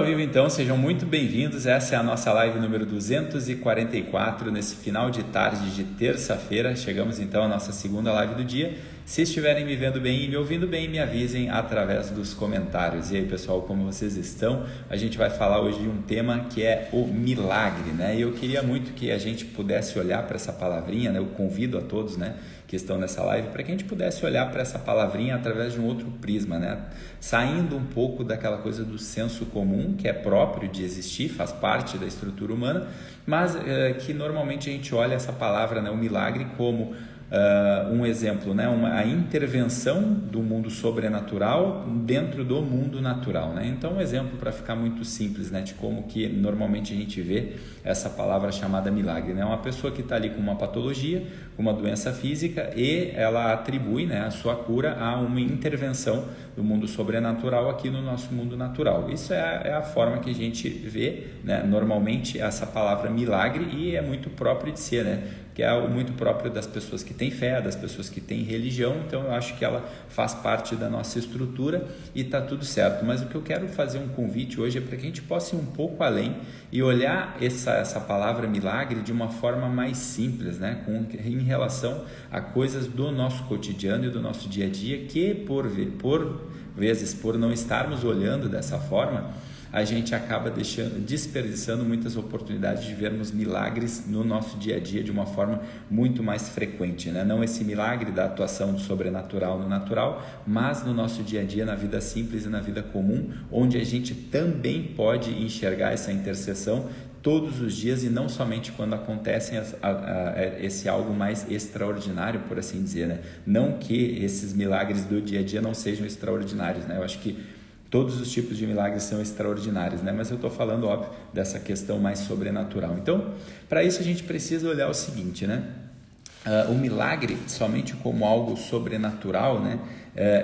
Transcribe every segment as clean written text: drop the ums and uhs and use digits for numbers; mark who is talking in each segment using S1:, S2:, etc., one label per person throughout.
S1: Ao vivo então, sejam muito bem-vindos. Essa é a nossa live número 244 nesse final de tarde de terça-feira. Chegamos então à nossa segunda live do dia. Se estiverem me vendo bem e me ouvindo bem, me avisem através dos comentários. E aí, pessoal, como vocês estão? A gente vai falar hoje de um tema que é o milagre, né? E eu queria muito que a gente pudesse olhar para essa palavrinha, né? Eu convido a todos, né, que estão nessa live, para que a gente pudesse olhar para essa palavrinha através de um outro prisma, né? Saindo um pouco daquela coisa do senso comum, que é próprio de existir, faz parte da estrutura humana, mas que normalmente a gente olha essa palavra, né, o milagre, como um exemplo, né, a intervenção do mundo sobrenatural dentro do mundo natural, né? Então, um exemplo para ficar muito simples, né, de como que normalmente a gente vê essa palavra chamada milagre, né? Uma pessoa que está ali com uma patologia, com uma doença física, e ela atribui, né, a sua cura a uma intervenção do mundo sobrenatural aqui no nosso mundo natural. Isso é a forma que a gente vê, né, normalmente essa palavra milagre, e é muito próprio de ser, né? Que é muito próprio das pessoas que têm fé, das pessoas que têm religião. Então eu acho que ela faz parte da nossa estrutura e está tudo certo. Mas o que eu quero fazer um convite hoje é para que a gente possa ir um pouco além e olhar essa palavra milagre de uma forma mais simples, né? Em relação a coisas do nosso cotidiano e do nosso dia a dia, que por vezes, por não estarmos olhando dessa forma, a gente acaba desperdiçando muitas oportunidades de vermos milagres no nosso dia a dia de uma forma muito mais frequente, né? Não esse milagre da atuação do sobrenatural no natural, mas no nosso dia a dia, na vida simples e na vida comum, onde a gente também pode enxergar essa interseção todos os dias, e não somente quando acontecem esse algo mais extraordinário, por assim dizer, né? Não que esses milagres do dia a dia não sejam extraordinários, né? Eu acho que todos os tipos de milagres são extraordinários, né? Mas eu estou falando, óbvio, dessa questão mais sobrenatural. Então, para isso a gente precisa olhar o seguinte, né? O milagre, somente como algo sobrenatural, né?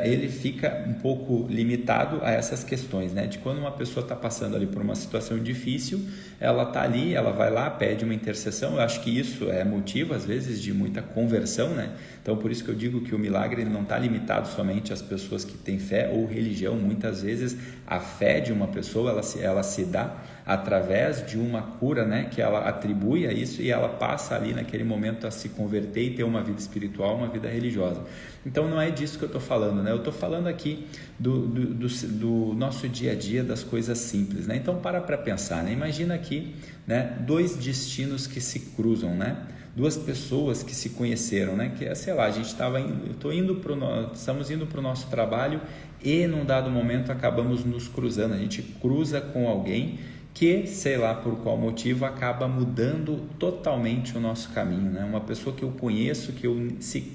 S1: Ele fica um pouco limitado a essas questões, né? De quando uma pessoa está passando ali por uma situação difícil, ela está ali, ela vai lá, pede uma intercessão. Eu acho que isso é motivo, às vezes, de muita conversão, né? Então, por isso que eu digo que o milagre não está limitado somente às pessoas que têm fé ou religião. Muitas vezes, a fé de uma pessoa, ela se dá através de uma cura, né, que ela atribui a isso, e ela passa ali naquele momento a se converter e ter uma vida espiritual, uma vida religiosa. Então não é disso que eu estou falando, né? Eu estou falando aqui do nosso dia a dia, das coisas simples, né? Então para pensar, né? Imagina aqui, né, dois destinos que se cruzam, né? Duas pessoas que se conheceram, né? Que, sei lá, a gente estamos indo para o nosso trabalho e num dado momento acabamos nos cruzando. A gente cruza com alguém que, sei lá por qual motivo, acaba mudando totalmente o nosso caminho, né? Uma pessoa que eu conheço, que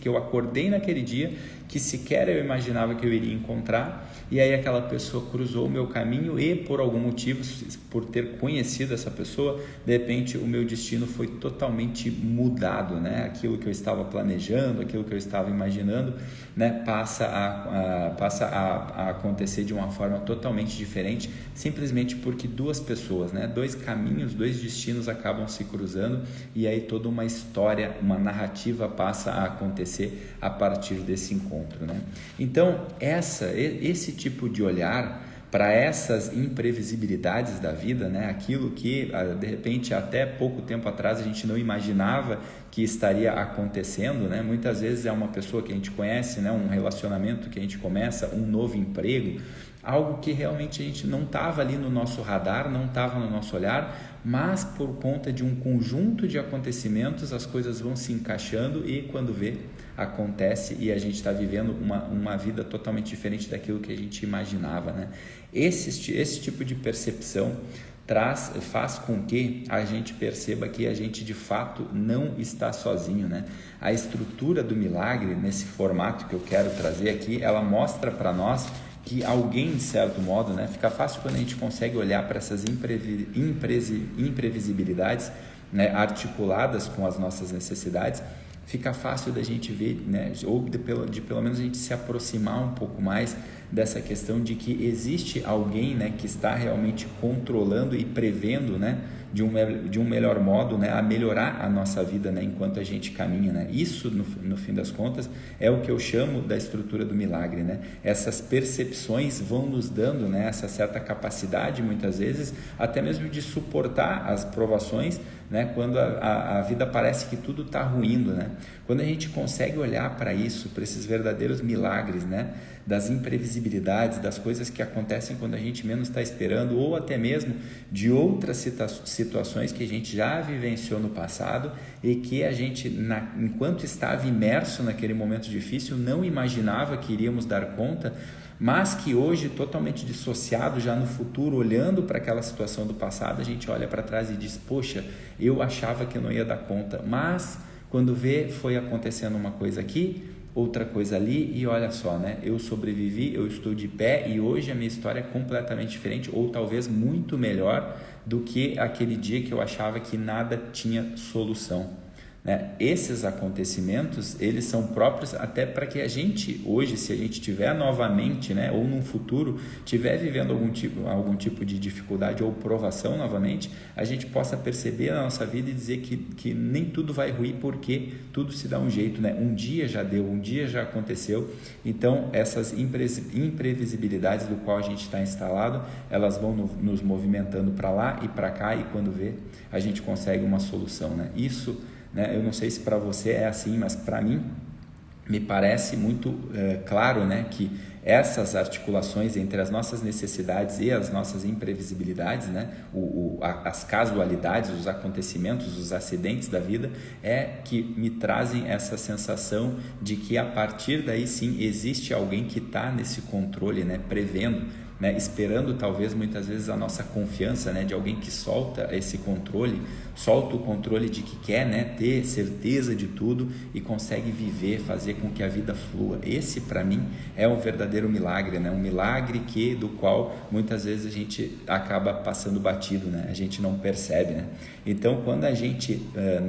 S1: eu acordei naquele dia, que sequer eu imaginava que eu iria encontrar, e aí aquela pessoa cruzou o meu caminho, e por algum motivo, por ter conhecido essa pessoa, de repente o meu destino foi totalmente mudado, né? Aquilo que eu estava planejando, aquilo que eu estava imaginando, né, passa a acontecer de uma forma totalmente diferente, simplesmente porque duas pessoas, né, dois caminhos, dois destinos acabam se cruzando, e aí toda uma história, uma narrativa passa a acontecer a partir desse encontro, né? Então, esse tipo de olhar para essas imprevisibilidades da vida, né? Aquilo que de repente até pouco tempo atrás a gente não imaginava que estaria acontecendo, né? Muitas vezes é uma pessoa que a gente conhece, né? Um relacionamento que a gente começa, um novo emprego, algo que realmente a gente não estava ali no nosso radar, não estava no nosso olhar, mas por conta de um conjunto de acontecimentos as coisas vão se encaixando, e quando vê, acontece, e a gente está vivendo uma vida totalmente diferente daquilo que a gente imaginava, né? Esse tipo de percepção faz com que a gente perceba que a gente de fato não está sozinho, né? A estrutura do milagre, nesse formato que eu quero trazer aqui, ela mostra para nós que alguém, de certo modo, né, fica fácil quando a gente consegue olhar para essas imprevisibilidades, né, articuladas com as nossas necessidades, fica fácil da gente ver, né, ou de pelo menos a gente se aproximar um pouco mais dessa questão de que existe alguém, né, que está realmente controlando e prevendo, né, de um melhor modo, né, a melhorar a nossa vida, né, enquanto a gente caminha, né? Isso, no fim das contas, é o que eu chamo da estrutura do milagre, né? Essas percepções vão nos dando, né, essa certa capacidade, muitas vezes, até mesmo de suportar as provações, né, quando a vida parece que tudo está ruindo, né? Quando a gente consegue olhar para isso, para esses verdadeiros milagres, né, das imprevisibilidades, das coisas que acontecem quando a gente menos está esperando, ou até mesmo de outras situações que a gente já vivenciou no passado e que a gente, enquanto estava imerso naquele momento difícil, não imaginava que iríamos dar conta, mas que hoje, totalmente dissociado, já no futuro, olhando para aquela situação do passado, a gente olha para trás e diz, poxa, eu achava que eu não ia dar conta, mas quando vê, foi acontecendo uma coisa aqui, outra coisa ali, e olha só, né? Eu sobrevivi, eu estou de pé e hoje a minha história é completamente diferente, ou talvez muito melhor do que aquele dia que eu achava que nada tinha solução, né? Esses acontecimentos, eles são próprios até para que a gente hoje, se a gente tiver novamente, né, ou num futuro, tiver vivendo algum tipo de dificuldade ou provação novamente, a gente possa perceber na nossa vida e dizer que nem tudo vai ruir, porque tudo se dá um jeito, né? Um dia já deu, um dia já aconteceu. Então essas imprevisibilidades do qual a gente está instalado, elas vão nos movimentando para lá e para cá, e quando vê, a gente consegue uma solução, né? Isso, né, eu não sei se para você é assim, mas para mim me parece muito claro, né, que essas articulações entre as nossas necessidades e as nossas imprevisibilidades, né, as casualidades, os acontecimentos, os acidentes da vida, é que me trazem essa sensação de que a partir daí sim existe alguém que está nesse controle, né, prevendo, né, esperando talvez muitas vezes a nossa confiança, né, de alguém que solta esse controle, solta o controle de que quer, né, ter certeza de tudo e consegue viver, fazer com que a vida flua. Esse para mim é um verdadeiro milagre, né, um milagre do qual muitas vezes a gente acaba passando batido, né, a gente não percebe, né. Então quando a gente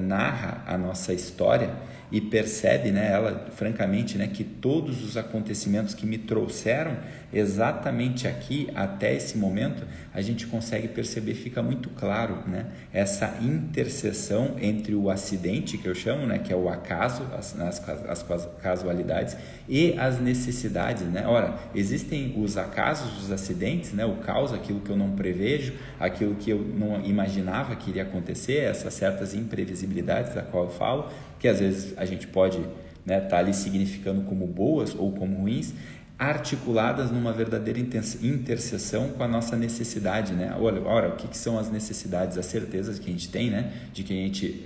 S1: narra a nossa história e percebe, né, ela francamente, né, que todos os acontecimentos que me trouxeram exatamente aqui até esse momento, a gente consegue perceber, fica muito claro, né, essa interseção entre o acidente, que eu chamo, né, que é o acaso, as casualidades, e as necessidades, né? Ora, existem os acasos, os acidentes, né, o caos, aquilo que eu não prevejo, aquilo que eu não imaginava que iria acontecer, essas certas imprevisibilidades da qual eu falo, que às vezes a gente pode, né, tá ali significando como boas ou como ruins, articuladas numa verdadeira interseção com a nossa necessidade, né? Ora, o que são as necessidades? As certezas que a gente tem, né? De que a gente,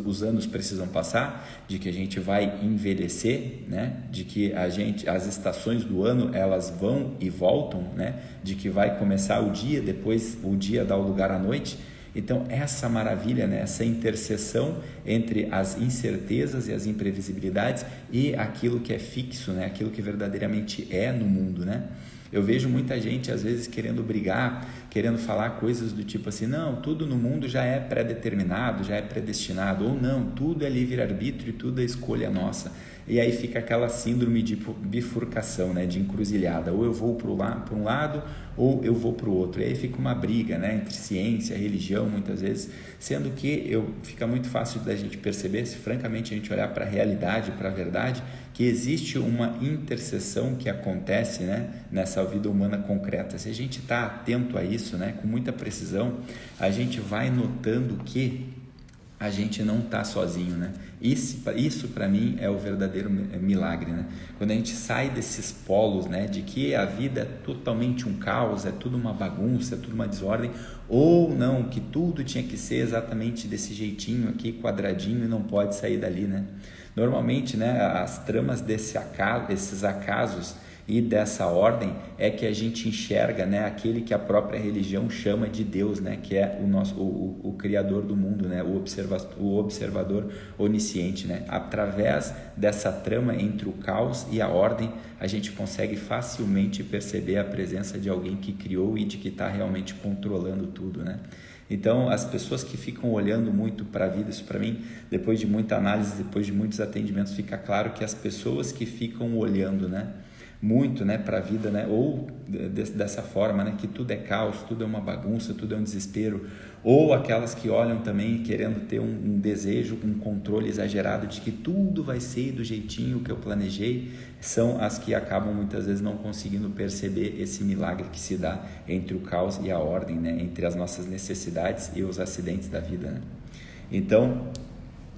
S1: os anos precisam passar, de que a gente vai envelhecer, né? De que as estações do ano, elas vão e voltam, né? De que vai começar o dia, depois o dia dá o lugar à noite. Então, essa maravilha, né? Essa interseção entre as incertezas e as imprevisibilidades e aquilo que é fixo, né? Aquilo que verdadeiramente é no mundo, né? Eu vejo muita gente, às vezes, querendo brigar, querendo falar coisas do tipo assim, não, tudo no mundo já é pré-determinado, já é predestinado, ou não, tudo é livre-arbítrio e tudo é escolha nossa. E aí fica aquela síndrome de bifurcação, né, de encruzilhada, ou eu vou para um lado ou eu vou para o outro, e aí fica uma briga, né, entre ciência e religião muitas vezes, sendo que fica muito fácil da gente perceber, se francamente a gente olhar para a realidade, para a verdade, que existe uma interseção que acontece, né, nessa vida humana concreta. Se a gente está atento a isso, né, com muita precisão, a gente vai notando que a gente não está sozinho, né? Isso para mim é o verdadeiro milagre, né? Quando a gente sai desses polos, né, de que a vida é totalmente um caos, é tudo uma bagunça, é tudo uma desordem, ou não, que tudo tinha que ser exatamente desse jeitinho aqui, quadradinho, e não pode sair dali, né? Normalmente, né, as tramas desses acasos e dessa ordem é que a gente enxerga, né, aquele que a própria religião chama de Deus, né, que é o criador do mundo, né, o observador onisciente, né. Através dessa trama entre o caos e a ordem, a gente consegue facilmente perceber a presença de alguém que criou e de que está realmente controlando tudo, né. Então, as pessoas que ficam olhando muito para a vida, isso para mim, depois de muita análise, depois de muitos atendimentos, fica claro que as pessoas que ficam olhando, né, muito, né, para a vida, né, ou dessa forma, né, que tudo é caos, tudo é uma bagunça, tudo é um desespero, ou aquelas que olham também querendo ter um desejo, um controle exagerado de que tudo vai ser do jeitinho que eu planejei, são as que acabam muitas vezes não conseguindo perceber esse milagre que se dá entre o caos e a ordem, né, entre as nossas necessidades e os acidentes da vida, né? Então,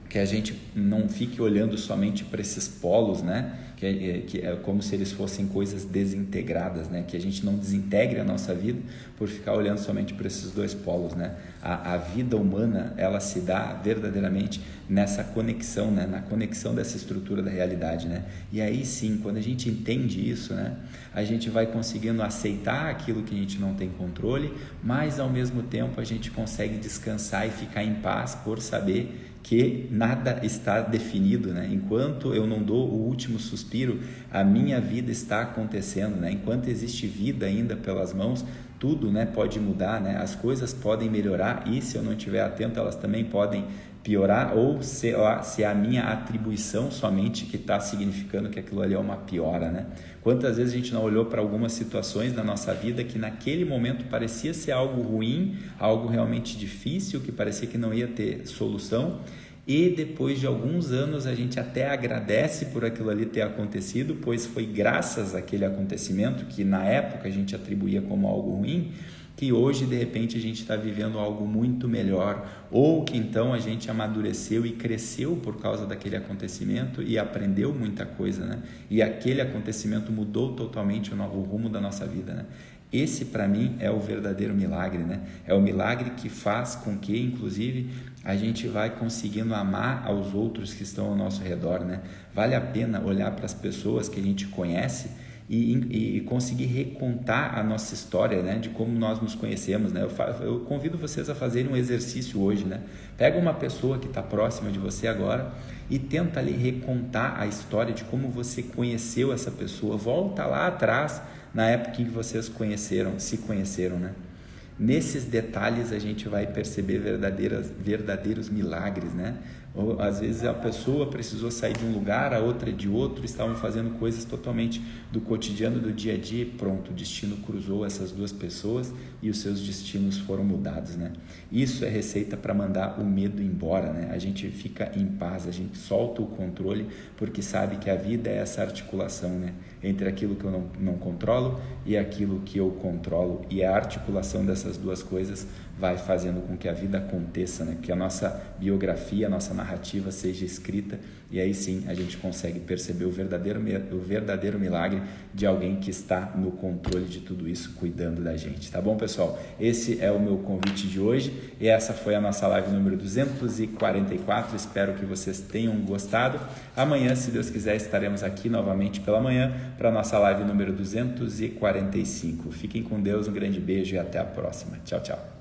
S1: que a gente não fique olhando somente para esses polos, né? Que é como se eles fossem coisas desintegradas, né? Que a gente não desintegre a nossa vida por ficar olhando somente para esses dois polos, né? A vida humana, ela se dá verdadeiramente nessa conexão, né? Na conexão dessa estrutura da realidade, né? E aí sim, quando a gente entende isso, né? A gente vai conseguindo aceitar aquilo que a gente não tem controle, mas ao mesmo tempo a gente consegue descansar e ficar em paz por saber que nada está definido, né? Enquanto eu não dou o último suspiro, a minha vida está acontecendo, né? Enquanto existe vida ainda pelas mãos, tudo, né, pode mudar, né? As coisas podem melhorar e se eu não estiver atento, elas também podem piorar, ou se é a minha atribuição somente que está significando que aquilo ali é uma piora, né? Quantas vezes a gente não olhou para algumas situações na nossa vida que naquele momento parecia ser algo ruim, algo realmente difícil, que parecia que não ia ter solução, e depois de alguns anos a gente até agradece por aquilo ali ter acontecido, pois foi graças àquele acontecimento que na época a gente atribuía como algo ruim, que hoje de repente a gente está vivendo algo muito melhor, ou que então a gente amadureceu e cresceu por causa daquele acontecimento e aprendeu muita coisa, né? E aquele acontecimento mudou totalmente o rumo da nossa vida, né? Esse para mim é o verdadeiro milagre, né? É o milagre que faz com que, inclusive, a gente vai conseguindo amar aos outros que estão ao nosso redor, né? Vale a pena olhar para as pessoas que a gente conhece e conseguir recontar a nossa história, né, de como nós nos conhecemos, né? Eu convido vocês a fazerem um exercício hoje, né? Pega uma pessoa que está próxima de você agora e tenta ali recontar a história de como você conheceu essa pessoa. Volta lá atrás, na época em que vocês se conheceram, né? Nesses detalhes a gente vai perceber verdadeiros milagres, né? Ou, às vezes a pessoa precisou sair de um lugar, a outra de outro, estavam fazendo coisas totalmente do cotidiano, do dia a dia, e pronto, o destino cruzou essas duas pessoas e os seus destinos foram mudados, né? Isso é receita para mandar o medo embora, né? A gente fica em paz, a gente solta o controle, porque sabe que a vida é essa articulação, né, entre aquilo que eu não controlo e aquilo que eu controlo, e a articulação dessas duas coisas vai fazendo com que a vida aconteça, né? Que a nossa biografia, a nossa narrativa seja escrita, e aí sim a gente consegue perceber o verdadeiro milagre de alguém que está no controle de tudo isso, cuidando da gente, tá bom, pessoal? Esse é o meu convite de hoje e essa foi a nossa live número 244, espero que vocês tenham gostado. Amanhã, se Deus quiser, estaremos aqui novamente pela manhã para a nossa live número 245. Fiquem com Deus, um grande beijo e até a próxima. Tchau, tchau.